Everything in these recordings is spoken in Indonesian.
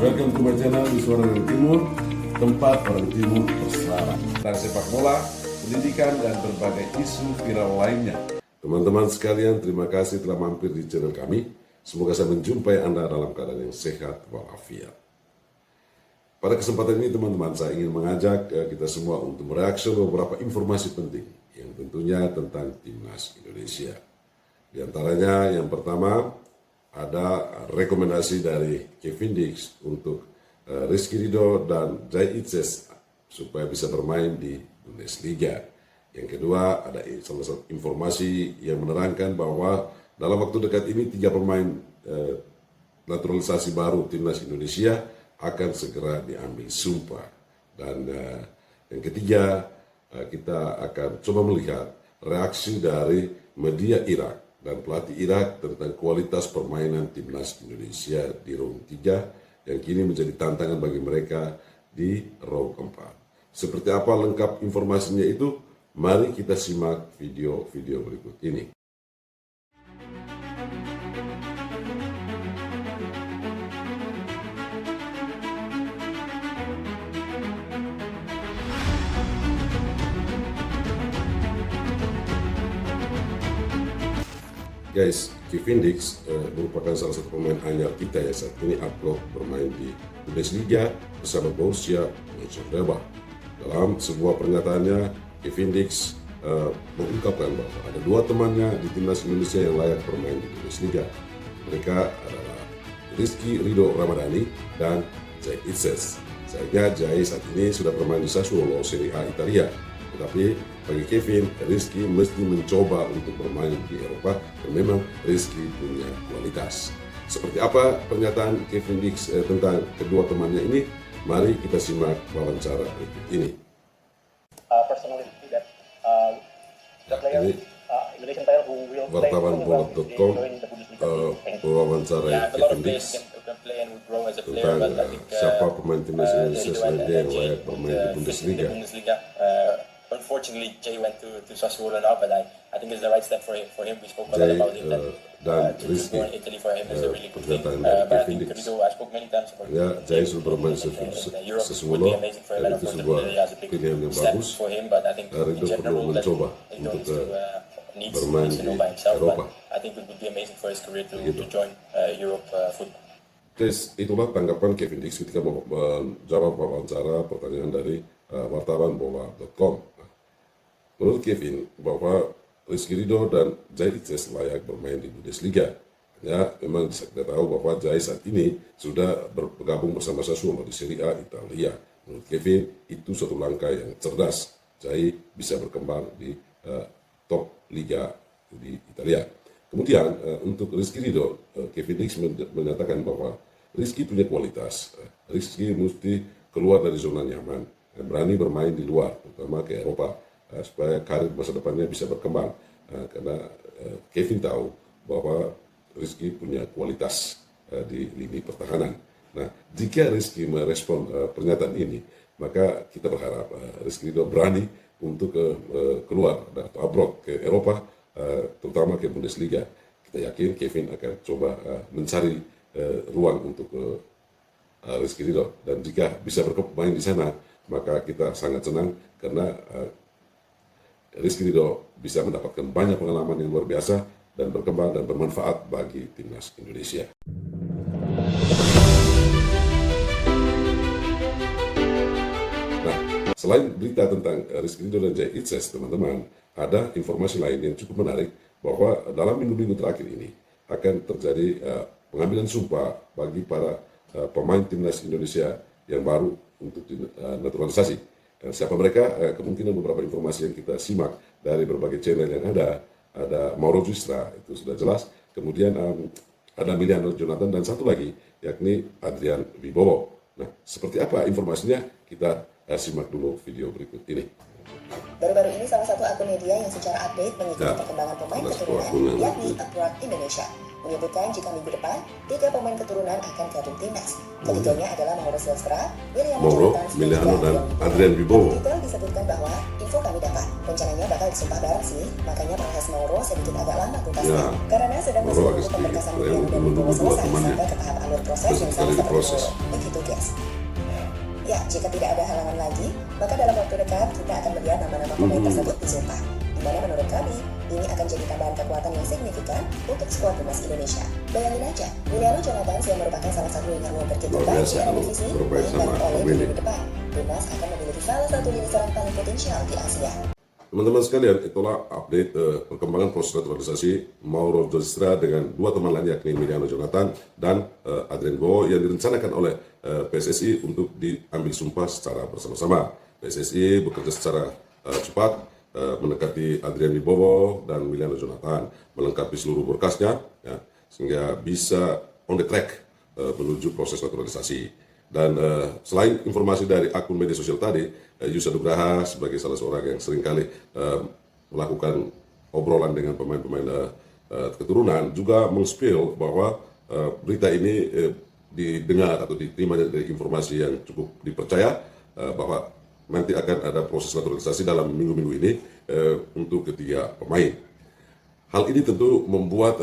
Welcome to my channel di Suara dari Timur, tempat orang Timur bersarang tentang sepak bola, pendidikan, dan berbagai isu viral lainnya. Teman-teman sekalian, terima kasih telah mampir di channel kami. Semoga saya menjumpai Anda dalam keadaan yang sehat walafiat. Pada kesempatan ini teman-teman, saya ingin mengajak kita semua untuk mereaksi beberapa informasi penting yang tentunya tentang Timnas Indonesia. Di antaranya yang pertama, ada rekomendasi dari Kevin Dix untuk Rizky Ridho dan Jai Itzes supaya bisa bermain di Bundesliga. Yang kedua, ada salah satu informasi yang menerangkan bahwa dalam waktu dekat ini 3 pemain naturalisasi baru Timnas Indonesia akan segera diambil sumpah. Dan yang ketiga, kita akan coba melihat reaksi dari media Irak dan pelatih Irak tentang kualitas permainan Timnas Indonesia di round 3 yang kini menjadi tantangan bagi mereka di round 4. Seperti apa lengkap informasinya itu? Mari kita simak video-video berikut ini. Guys, Kevin Dix merupakan salah satu pemain anyar kita ya saat ini upload bermain di Bundesliga bersama Borussia Mönchengladbach. Dalam sebuah pernyataannya, Kevin Dix mengungkapkan bahwa ada 2 temannya di Timnas Indonesia yang layak bermain di Bundesliga. Mereka adalah Rizky Ridho Ramadhani dan Jai Itzes. Sayangnya Jai saat ini sudah bermain di Sassuolo Serie A Italia. Tetapi bagi Kevin, Rizky mesti mencoba untuk bermain di Eropa dan memang Rizky punya kualitas. Seperti apa pernyataan Kevin Dix tentang kedua temannya ini? Mari kita simak wawancara berikut ini. Ini wartawanbola.com mewawancarai Kevin Dix tentang siapa pemain Timnas Indonesia selanjutnya yang layak bermain di Bundesliga. Unfortunately, Jay went to Sassuolo now, but I think it's the right step for him. We spoke a lot about it. Dan To Rizky, explore in Italy for him is a really good thing. pernyataan But I Kevin think Dix. Rizzo, I spoke many times about Ya, Jai sudah bermain Sassuolo, dan itu sebuah pilihan yang bagus. for him, but I think in Ridho perlu general that mencoba he untuk needs bermain to di know by himself. Eropa. But I think it would be amazing for his career to Begitu. join Europe football. Guys, itulah tanggapan Kevin Dix ketika menjawab wawancara pertanyaan dari wartawanbola.com. Menurut Kevin, bahwa Rizky Ridho dan Jai Itzes layak bermain di Bundesliga. Ya, memang kita tahu bahwa Jai saat ini sudah bergabung bersama Sassuolo di Serie A Italia. Menurut Kevin, itu suatu langkah yang cerdas. Jai bisa berkembang di top liga di Italia. Kemudian untuk Rizky Ridho, Kevin Dix menyatakan bahwa Rizky punya kualitas. Rizky mesti keluar dari zona nyaman, berani bermain di luar, terutama ke Eropa, supaya karir masa depannya bisa berkembang. Karena Kevin tahu bahwa Rizky punya kualitas di lini pertahanan. Nah, jika Rizky merespon pernyataan ini, maka kita berharap Rizky Ridho berani untuk keluar atau abroad ke Eropa, terutama ke Bundesliga. Kita yakin Kevin akan coba mencari ruang untuk Rizky Ridho, dan jika bisa bermain di sana, maka kita sangat senang karena Rizky Ridho bisa mendapatkan banyak pengalaman yang luar biasa dan berkembang dan bermanfaat bagi Timnas Indonesia. Nah, selain berita tentang Rizky Ridho dan Jai Itzes, teman-teman, ada informasi lain yang cukup menarik bahwa dalam minggu-minggu terakhir ini akan terjadi pengambilan sumpah bagi para pemain Timnas Indonesia yang baru untuk naturalisasi. Dan siapa mereka? Kemungkinan beberapa informasi yang kita simak dari berbagai channel yang ada Mauro Giustra, itu sudah jelas. Kemudian ada Emiliano Jonathan dan satu lagi, yakni Adrian Wibowo. Nah, seperti apa informasinya? Kita simak dulu video berikut ini. Baru-baru ini salah satu akun media yang secara update mengikuti perkembangan pemain keturunan, yakni Abroad Indonesia, menyebutkan jika minggu depan 3 pemain keturunan akan gabung timnas. Ketiganya adalah Mauro Giustra, Emiliano dan Adrian Wibowo. Detail disebutkan bahwa info kami dapat rencananya bakal sumpah bareng sih, makanya proses Mauro sedikit agak lama tuntasnya. Ya, Karena sedang masih Mauro menunggu agak pemberkasan sedikit, Widiano dan menunggu Wibowo dua selesai temannya. sampai ke tahap alur proses Terus yang sekali sama seperti diproses. Mauro. Begitu guys. Ya, jika tidak ada halangan lagi, maka dalam waktu dekat kita akan melihat nama-nama pemain tersebut disumpah. Di mana menurut kami, ini akan jadi tambahan kekuatan yang signifikan untuk skuad timnas Indonesia. Bayangin aja, Juliano Jonathan yang merupakan salah satu winger wonderkid Luar terbaik biasa di kalau divisi bermain sama mainkan oleh Willy. di depan. Timnas akan memiliki salah satu lini serang paling potensial di Asia. Teman-teman sekalian, itulah update perkembangan proses naturalisasi Mauro Jostra dengan dua teman lain yakni Emiliano Jonathan dan Adrien Wibowo yang direncanakan oleh PSSI untuk diambil sumpah secara bersama-sama. PSSI bekerja secara cepat mendekati Adrien Wibowo dan Emiliano Jonathan, melengkapi seluruh berkasnya ya, sehingga bisa on the track menuju proses naturalisasi. Dan selain informasi dari akun media sosial tadi, Yusha Nugraha sebagai salah seorang yang seringkali melakukan obrolan dengan pemain-pemain keturunan juga meng-spill bahwa berita ini didengar atau diterima dari informasi yang cukup dipercaya bahwa nanti akan ada proses naturalisasi dalam minggu-minggu ini untuk ketiga pemain. Hal ini tentu membuat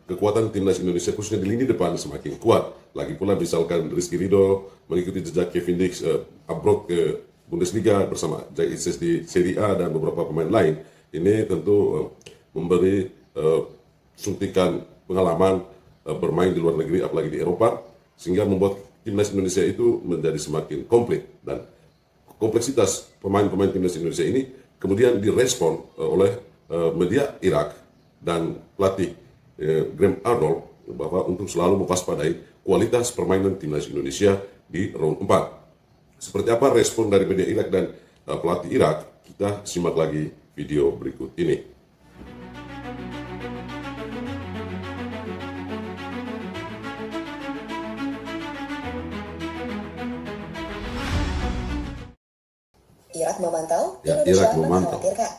kekuatan timnas Indonesia khususnya di lini depan semakin kuat. Lagi pula misalkan Rizky Ridho mengikuti jejak Kevin Dix abroad ke Bundesliga bersama Jai Isis di Serie A dan beberapa pemain lain. Ini tentu memberi suntikan pengalaman bermain di luar negeri apalagi di Eropa sehingga membuat timnas Indonesia itu menjadi semakin komplit dan kompleksitas pemain-pemain timnas Indonesia ini kemudian direspon oleh media Irak dan pelatih Graham Arnold bahwa untuk selalu mewaspadai kualitas permainan timnas Indonesia di round 4. Seperti apa respon dari media Irak dan pelatih Irak? Kita simak lagi video berikut ini. Irak memantau, Ya, Indonesia Irak memantau. mengkhawatirkan.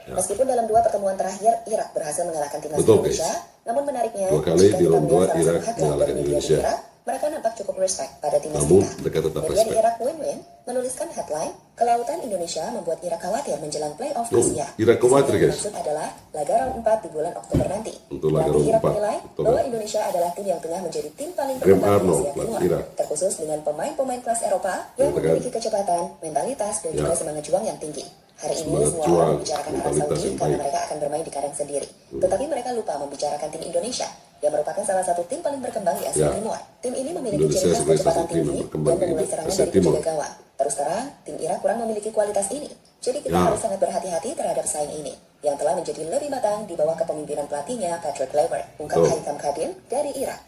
Meskipun dalam dua pertemuan terakhir Irak berhasil mengalahkan timnas Betul, Indonesia, namun menariknya Dua kali jika di kita round melihat dua salah Irak satu headline mengalahkan dari media di Indonesia. Irak, mereka nampak cukup respect pada timnas Namun kita. mereka tetap Media di respect. Irak Win-Win menuliskan headline, kelautan Indonesia membuat Irak khawatir menjelang playoff Oh, Asia. Irak khawatir, Yang guys. maksud adalah laga round 4 di bulan Oktober nanti. Untuk laga Pelatih round Irak 4, menilai Oktober. bahwa Indonesia adalah tim yang tengah menjadi tim paling Graham berkembang di Arnold, Asia pelatih Timur, Irak. terkhusus dengan pemain-pemain kelas Eropa yang Katakan. memiliki kecepatan, mentalitas, dan juga Ya. semangat juang yang tinggi. Hari ini Semangat semua juang, orang membicarakan Arab mentalitas Saudi yang karena baik. mereka akan bermain di kandang sendiri. Tetapi mereka lupa membicarakan tim Indonesia yang merupakan salah satu tim paling berkembang di Asia Ya. Timur. Tim ini memiliki Indonesia ciri khas sebagai kecepatan satu tim yang tinggi berkembang dan di memulai serangan Asia dari Timur. penjaga gawang. Terus terang, tim Irak kurang memiliki kualitas ini. Jadi kita Ya. harus sangat berhati-hati terhadap pesaing ini yang telah menjadi lebih matang di bawah kepemimpinan pelatihnya Patrick Kluivert, ungkap Betul. Haitham Khadin dari Irak.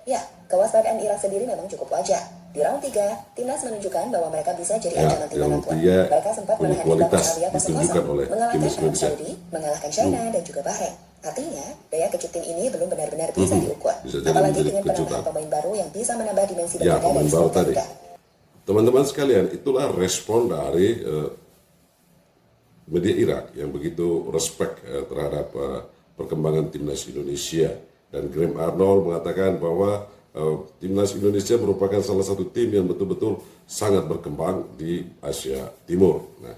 Ya, kewaspadaan Irak sendiri memang cukup wajar. Di round 3, timnas menunjukkan bahwa mereka bisa jadi Ya, ancaman di tim round manapun. 3 Mereka sempat punya menahan kualitas imbang Australia 0-0, ditunjukkan oleh mengalahkan timnas Arab Indonesia. Saudi, mengalahkan China dan juga Bahrain. Artinya, daya kejut tim ini belum benar-benar bisa diukur. Bisa jadi Apalagi menjadi dengan penambahan kejutan. pemain baru yang bisa menambah dimensi Ya, berbeda pemain dari baru skuad tadi. Garuda. Teman-teman sekalian, itulah respon dari media Irak yang begitu respect terhadap perkembangan timnas Indonesia. Dan Graham Arnold mengatakan bahwa timnas Indonesia merupakan salah satu tim yang betul-betul sangat berkembang di Asia Timur. Nah,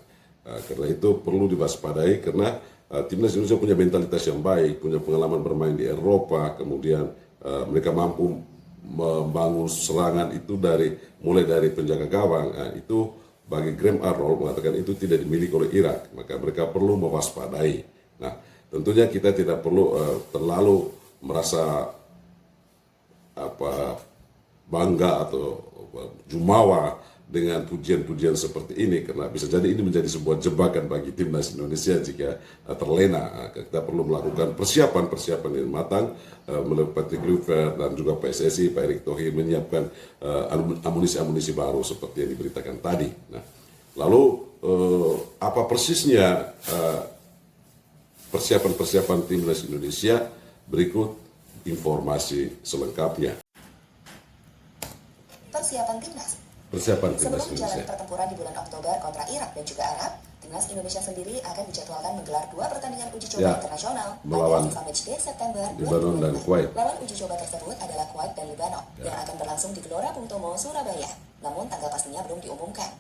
karena itu perlu diwaspadai karena timnas Indonesia punya mentalitas yang baik, punya pengalaman bermain di Eropa, kemudian mereka mampu membangun serangan itu mulai dari penjaga gawang. Nah, itu bagi Graham Arnold mengatakan itu tidak dimiliki oleh Irak, maka mereka perlu mewaspadai. Nah, tentunya kita tidak perlu terlalu merasa bangga atau jumawa dengan pujian-pujian seperti ini karena bisa jadi ini menjadi sebuah jebakan bagi timnas Indonesia jika terlena. Kita perlu melakukan persiapan yang matang melalui Patrick Kluivert dan juga PSSI, Pak Erick Thohir menyiapkan amunisi-amunisi baru seperti yang diberitakan tadi. Nah, lalu apa persisnya persiapan timnas Indonesia? Berikut informasi selengkapnya. Persiapan timnas. Persiapan timnas Sebelum Indonesia. menjalani pertempuran di bulan Oktober kontra Irak dan juga Arab, timnas Indonesia sendiri akan dijadwalkan menggelar 2 pertandingan uji coba Ya, internasional melawan pada FIFA Matchday September Lebanon dan 2022. Kuwait. Lawan uji coba tersebut adalah Kuwait dan Lebanon yang akan berlangsung di Gelora Bung Tomo, Surabaya. Namun tanggal pastinya belum diumumkan.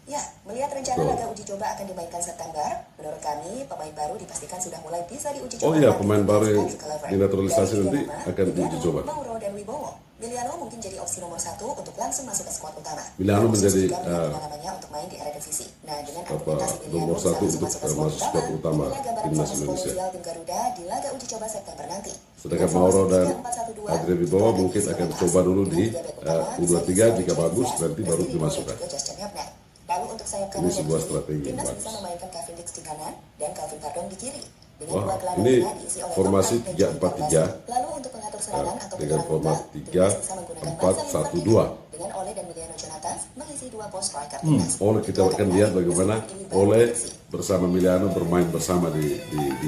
Ya, melihat rencana Betul. laga uji coba akan dimainkan September, menurut kami pemain baru dipastikan sudah mulai bisa diuji Oh coba. iya, nanti pemain di baru Liga yang Clever. dinaturalisasi Dari nanti tiga nama, akan diuji Miliano, coba. Mauro, dan Wibowo. Miliano mungkin jadi opsi nomor 1 untuk langsung masuk ke skuad utama. Miliano Khusus menjadi, juga menjadi namanya untuk main di Eredivisie. Nah, dengan argumentasi Miliano nomor bisa 1 langsung untuk masuk ke masuk skuad utama inilah gambaran timnas formasi Indonesia. potensial tim Garuda di laga uji coba September nanti. Sedangkan Dengan Mauro formasi dan 3-4-1-2, Adrian Wibowo kita mungkin diisi akan oleh coba dulu Dengan di tiga bek utama, U23 misalnya jika Rizky bagus Rizal, nanti baru Rizky Ridho, dimasukkan. dan juga Josh Chan. Lalu untuk sayap Ini kanan dan sebuah kiri, strategi yang timnas bagus. bisa memainkan Kevin Dix di kanan dan Calvin Pardon di kiri. Dengan Wah, dua gelandang ini tengah diisi oleh formasi Tom Knight dan 3-4-3. Joey Barnes. Lalu untuk pengatur serangan atau dengan penyerang format tunggal, timnas bisa menggunakan 3-4-1-2. dengan Ole dan Miliano Jonathan mengisi dua pos striker Hmm, timnas. Oleh kita Itu akan ada lihat menarik, bagaimana meskipun ini baru Oleh prediksi. bersama Miliano bermain bersama di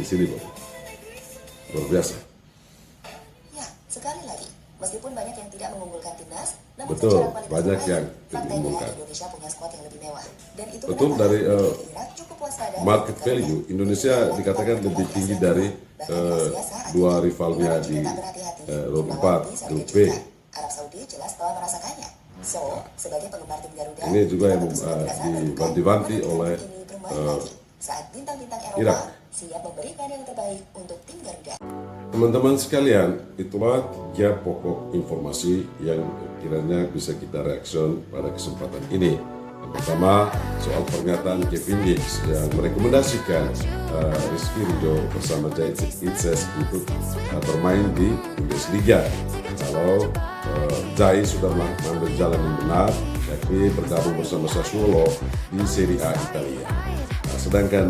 sini, Bang. Luar biasa. Ya, sekali lagi, meskipun banyak yang tidak mengunggulkan timnas, namun Betul, secara kualitas banyak pemain, yang tidak faktanya mengunggulkan. Indonesia punya skuad yang lebih mewah. Dan itu Betul, kenapa dari Irak cukup waspada market dengan value Garuda. Indonesia dikatakan lebih tinggi dari dua rivalnya di road 4, grup B. Arab Saudi jelas telah merasakannya. So, sebagai penggemar tim Garuda, Ini juga kita yang tentu sudah biasa menduga diwanti-wanti menonton oleh tim ini bermain lagi saat bintang-bintang Eropa Irak. siap memberikan yang terbaik untuk tim Garuda. Teman-teman sekalian, itulah 3 pokok informasi yang kiranya bisa kita reaction pada kesempatan ini. Yang pertama, soal pernyataan Kevin Dix yang merekomendasikan Rizky Ridho bersama Zait Itzes untuk bermain di Bundesliga. Kalau Zai sudah mengambil jalan yang benar, yakni bergabung bersama Sassuolo di Serie A Italia. Nah, sedangkan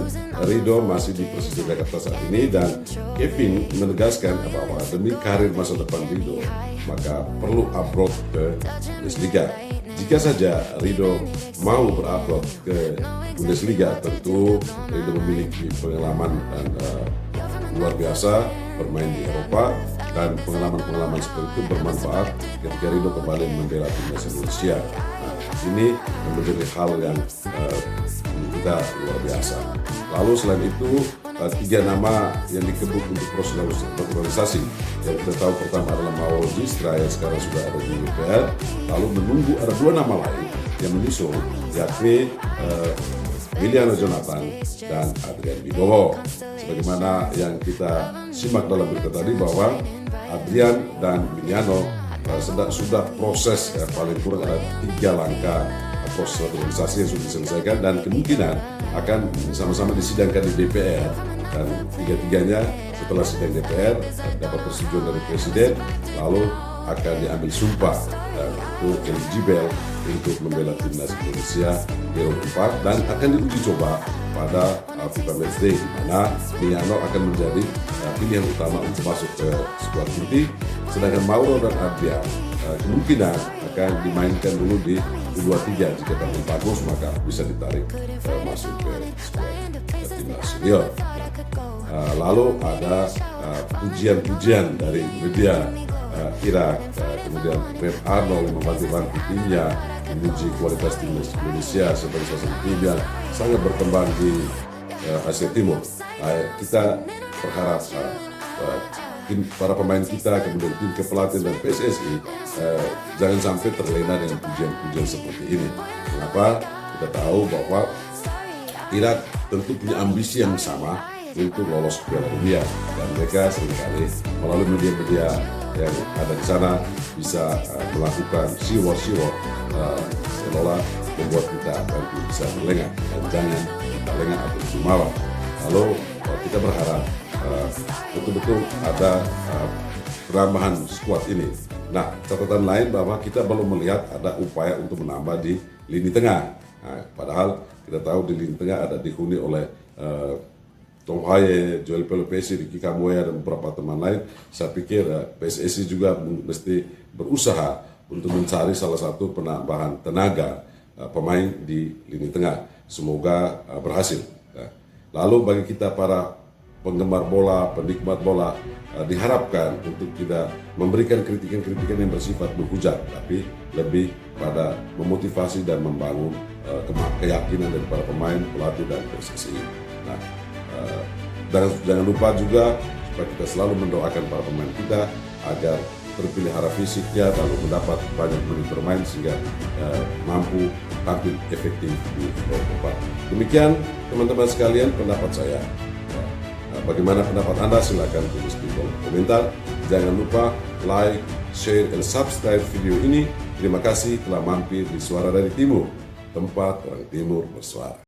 Ridho masih di Persija Jakarta saat ini, dan Kevin menegaskan bahwa demi karir masa depan Ridho, maka perlu abroad ke Bundesliga. Jika saja Ridho mau berabroad ke Bundesliga, tentu Ridho memiliki pengalaman dan luar biasa bermain di Eropa, dan pengalaman-pengalaman seperti itu bermanfaat ketika Ridho kembali membela timnas Indonesia. Nah, ini menjadi hal yang kita luar biasa. Lalu selain itu 3 nama yang dikebut untuk proses naturalisasi, yang kita tahu pertama adalah Mauro Gistra yang sekarang sudah ada di DPR. Lalu menunggu ada 2 nama lain yang menyusul, yakni Miliano Jonathan dan Adrian Wibowo. Sebagaimana yang kita simak dalam berita tadi bahwa Adrian dan Miliano sudah proses paling kurang ada 3 langkah proses naturalisasi yang sudah diselesaikan, dan kemungkinan akan sama-sama disidangkan di DPR, dan 3-tiganya setelah sidang DPR dapat persetujuan dari Presiden, lalu akan diambil sumpah dan itu eligible untuk membela timnas Indonesia di round 4, dan akan diuji coba pada FIFA Matchday, di mana Miliano akan menjadi pilihan utama untuk masuk ke skuad inti, sedangkan Mauro dan Adrian kemungkinan akan dimainkan dulu di U23. Jika tampil bagus maka bisa ditarik masuk ke skuad timnas senior. Lalu ada pujian-pujian dari media Irak, kemudian Red Arnold membantu timnya memuji kualitas timnas Indonesia sebagai salah satu tim yang sangat berkembang di Asia Timur. Kita berharap tim para pemain kita, kemudian tim kepelatihan dan PSSI jangan sampai terlena dengan pujian-pujian seperti ini. Kenapa? Kita tahu bahwa Irak tentu punya ambisi yang sama untuk lolos ke Piala Dunia, dan mereka seringkali melalui media-media yang ada di sana bisa melakukan siwar seolah membuat kita akan bisa berlengah, dan jangan kita lengah atau jumawa. Lalu kita berharap betul-betul ada penambahan skuad ini. Nah, catatan lain bahwa kita belum melihat ada upaya untuk menambah di lini tengah. Nah, padahal kita tahu di lini tengah ada dihuni oleh Tom Haye, Joel Pelopesi, Ricky Kamoya, dan beberapa teman lain. Saya pikir PSSI juga mesti berusaha untuk mencari salah satu penambahan tenaga pemain di lini tengah. Semoga berhasil. Lalu bagi kita para penggemar bola, penikmat bola, diharapkan untuk tidak memberikan kritikan-kritikan yang bersifat menghujat, tapi lebih pada memotivasi dan membangun keyakinan dari para pemain, pelatih, dan PSSI. Nah, jangan lupa juga supaya kita selalu mendoakan para pemain kita agar terpelihara fisiknya lalu mendapat banyak menit bermain sehingga mampu tampil efektif di Eropa. Demikian teman-teman sekalian pendapat saya. Bagaimana pendapat Anda? Silakan tulis di kolom komentar. Jangan lupa like, share, dan subscribe video ini. Terima kasih telah mampir di Suara dari Timur, tempat orang Timur bersuara.